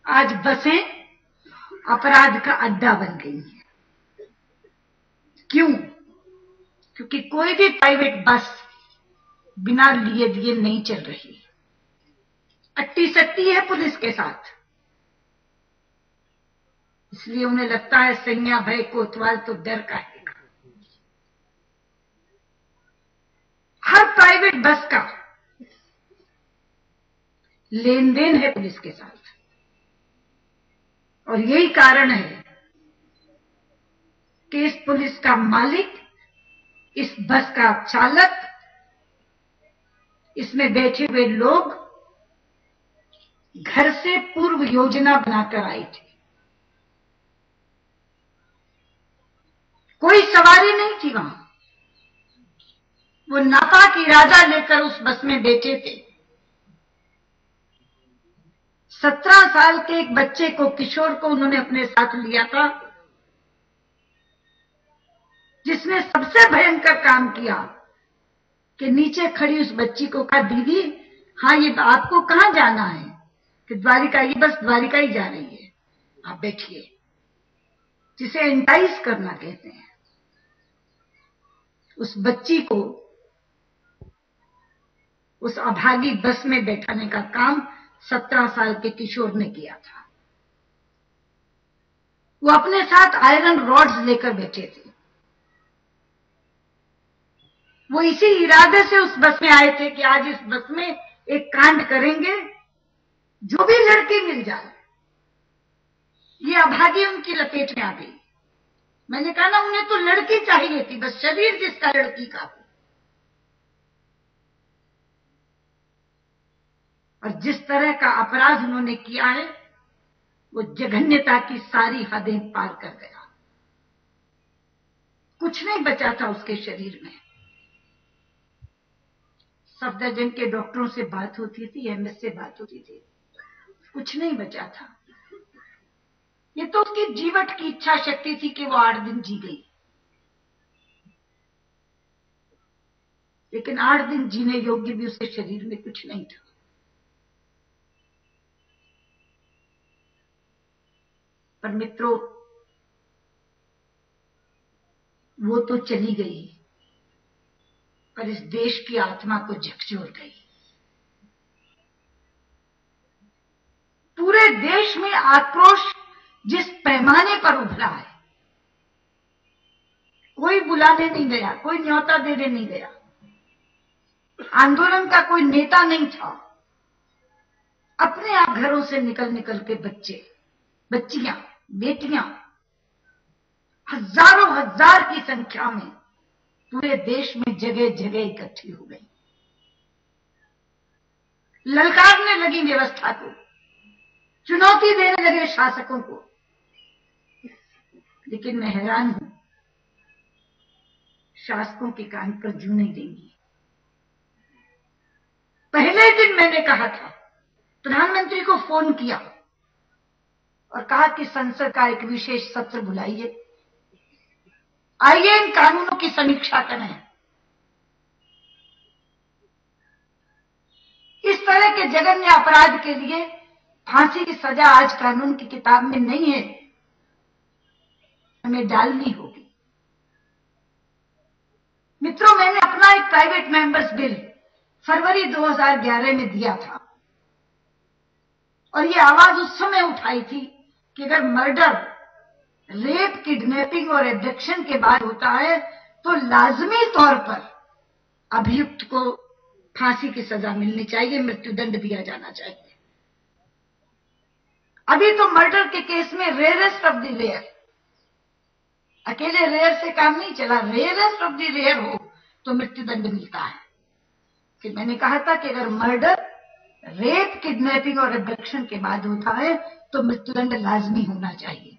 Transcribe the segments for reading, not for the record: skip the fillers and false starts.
आज बसें अपराध का अड्डा बन गई हैं। क्यों? क्योंकि कोई भी प्राइवेट बस बिना लिए दिए नहीं चल रही। अट्टी सट्टी है पुलिस के साथ, इसलिए उन्हें लगता है सैया भय कोतवाल तो डर का है। हर प्राइवेट बस का लेन देन है पुलिस के साथ, और यही कारण है कि इस पुलिस का मालिक, इस बस का चालक, इसमें बैठे हुए लोग घर से पूर्व योजना बनाकर आए थे। कोई सवारी नहीं थी वहां, वो नापाक इरादा लेकर उस बस में बैठे थे। 17 साल के एक बच्चे को, किशोर को उन्होंने अपने साथ लिया था, जिसने सबसे भयंकर काम किया कि नीचे खड़ी उस बच्ची को कहा, दीदी हाँ ये आपको कहां जाना है? कि द्वारिका, ये बस द्वारिका ही जा रही है, आप बैठिए। जिसे एंटाइज करना कहते हैं। उस बच्ची को उस अभागी बस में बैठाने का काम 17 साल के किशोर ने किया था। वो अपने साथ आयरन रॉड्स लेकर बैठे थे। वो इसी इरादे से उस बस में आए थे कि आज इस बस में एक कांड करेंगे, जो भी लड़की मिल जाए। ये अभागी उनकी लपेट में आ गई। मैंने कहा ना, उन्हें तो लड़की चाहिए थी, बस शरीर जिसका लड़की का हो। और जिस तरह का अपराध उन्होंने किया है, वो जघन्यता की सारी हदें पार कर गया। कुछ नहीं बचा था उसके शरीर में। सफदरजंग के डॉक्टरों से बात होती थी, एमएस से बात होती थी, कुछ नहीं बचा था। ये तो उसकी जीवट की इच्छा शक्ति थी कि वो 8 दिन जी गई, लेकिन 8 दिन जीने योग्य भी उसके शरीर में कुछ नहीं था। पर मित्रों, वो तो चली गई, पर इस देश की आत्मा को झकझोर गई। पूरे देश में आक्रोश जिस पैमाने पर उभरा है, कोई बुलाने नहीं गया, कोई न्योता देने नहीं गया, आंदोलन का कोई नेता नहीं था। अपने आप घरों से निकल निकल के बच्चे, बच्चियां, बेटियां हजारों हजार की संख्या में पूरे देश में जगह जगह इकट्ठी हो गई। ललकारने लगी व्यवस्था को, चुनौती देने लगे शासकों को। लेकिन मैं हैरान हूं, शासकों के कान पर जू नहीं देंगी। पहले दिन मैंने कहा था, प्रधानमंत्री को फोन किया और कहा कि संसद का एक विशेष सत्र बुलाइए, आइए इन कानूनों की समीक्षा करें। इस तरह के जघन्य अपराध के लिए फांसी की सजा आज कानून की किताब में नहीं है, हमें डालनी होगी। मित्रों, मैंने अपना एक प्राइवेट मेंबर्स बिल फरवरी 2011 में दिया था, और ये आवाज उस समय उठाई थी कि अगर मर्डर, रेप, किडनैपिंग और एब्डक्शन के बाद होता है तो लाजमी तौर पर अभियुक्त को फांसी की सजा मिलनी चाहिए, मृत्युदंड दिया जाना चाहिए। अभी तो मर्डर के केस में रेयरेस्ट ऑफ द रेयर, अकेले रेयर से काम नहीं चला, रेयरेस्ट ऑफ द रेयर हो तो मृत्युदंड मिलता है। फिर मैंने कहा था कि अगर मर्डर, रेप, किडनैपिंग और एब्डक्शन के बाद होता है तो मृत्युदंड लाजमी होना चाहिए।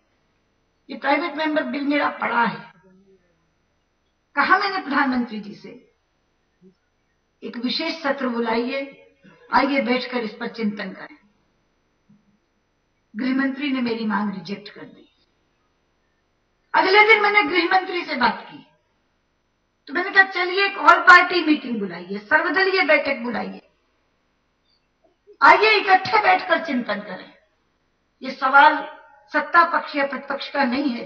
ये प्राइवेट मेंबर बिल मेरा पड़ा है। कहा मैंने प्रधानमंत्री जी से, एक विशेष सत्र बुलाइए, आइए बैठकर इस पर चिंतन करें। गृहमंत्री ने मेरी मांग रिजेक्ट कर दी। अगले दिन मैंने गृहमंत्री से बात की, तो मैंने कहा चलिए एक ऑल पार्टी मीटिंग बुलाइए, सर्वदलीय बैठक बुलाइए, आइए इकट्ठे बैठकर चिंतन करें। ये सवाल सत्ता पक्ष या प्रतिपक्ष का नहीं है,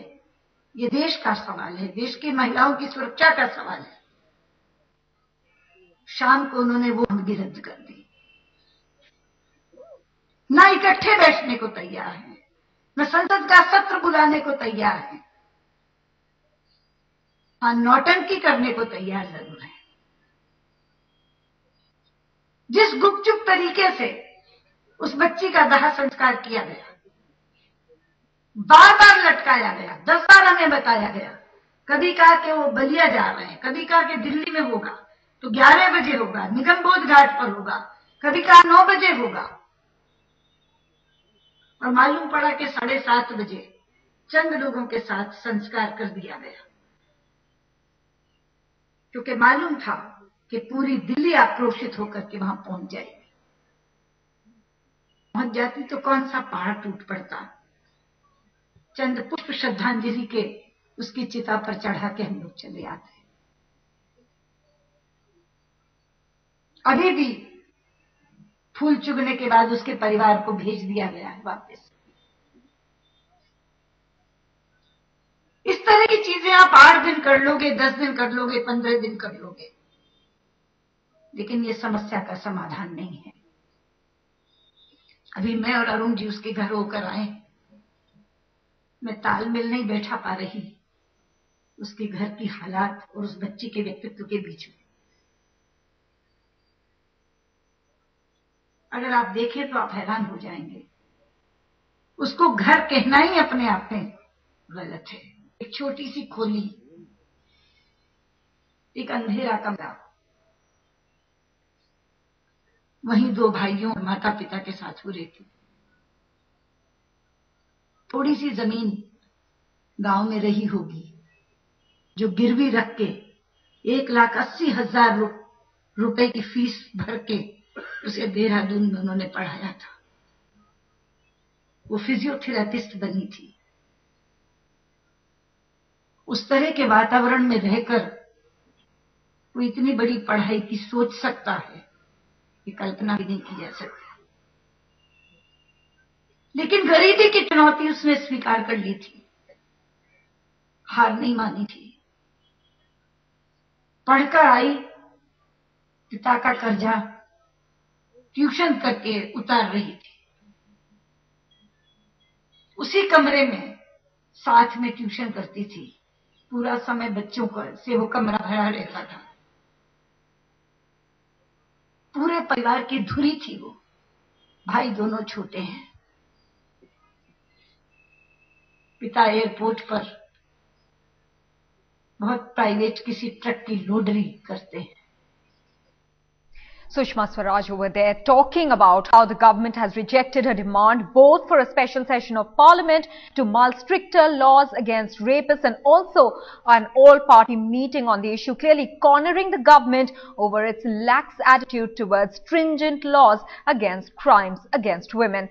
ये देश का सवाल है, देश की महिलाओं की सुरक्षा का सवाल है। शाम को उन्होंने वो भी रद्द कर दी। ना इकट्ठे बैठने को तैयार है, न संसद का सत्र बुलाने को तैयार है, हाँ नौटंकी करने को तैयार जरूर है। जिस गुपचुप तरीके से उस बच्ची का दाह संस्कार किया गया, बार बार लटकाया गया, 10 बार हमें बताया गया, कभी कहा कि वो बलिया जा रहे हैं, कभी कहा कि दिल्ली में होगा तो 11 बजे होगा, निगमबोध घाट पर होगा, कभी कहा 9 बजे होगा, और मालूम पड़ा कि 7:30 बजे चंद लोगों के साथ संस्कार कर दिया गया, क्योंकि मालूम था कि पूरी दिल्ली आक्रोशित होकर के वहां पहुंच जाएगी। पहुंच जाती तो कौन सा पहाड़ टूट पड़ता। चंद पुष्प श्रद्धांजलि के उसकी चिता पर चढ़ा के हम लोग चले आते। अभी भी फूल चुगने के बाद उसके परिवार को भेज दिया गया है वापस। इस तरह की चीजें आप 8 दिन कर लोगे, 10 दिन कर लोगे, 15 दिन कर लोगे, लेकिन ये समस्या का समाधान नहीं है। अभी मैं और अरुण जी उसके घर होकर आए, मैं तालमेल नहीं बैठा पा रही उसके घर की हालात और उस बच्ची के व्यक्तित्व के बीच में। अगर आप देखें तो आप हैरान हो जाएंगे। उसको घर कहना ही अपने आप में गलत है। एक छोटी सी खोली, एक अंधेरा कमरा, वहीं 2 भाइयों और माता पिता के साथ वो रहती। थोड़ी सी जमीन गांव में रही होगी जो गिरवी रख के 1,80,000 रुपए की फीस भर के उसे देहरादून में उन्होंने पढ़ाया था। वो फिजियोथेरेपिस्ट बनी थी। उस तरह के वातावरण में रहकर वो इतनी बड़ी पढ़ाई की सोच सकता है, ये कल्पना भी नहीं की जा सकती। लेकिन गरीबी की चुनौती उसने स्वीकार कर ली थी, हार नहीं मानी थी। पढ़कर आई, पिता का कर्जा ट्यूशन करके उतार रही थी। उसी कमरे में साथ में ट्यूशन करती थी, पूरा समय बच्चों से वो कमरा भरा रहता था। पूरे परिवार की धुरी थी वो। भाई दोनों छोटे हैं। पिता एयरपोर्ट पर बहुत प्राइवेट किसी ट्रक की लोडरी करते हैं। Sushma Swaraj over there talking about how the government has rejected her demand both for a special session of parliament to mull stricter laws against rapists and also an all-party meeting on the issue, clearly cornering the government over its lax attitude towards stringent laws against crimes against women.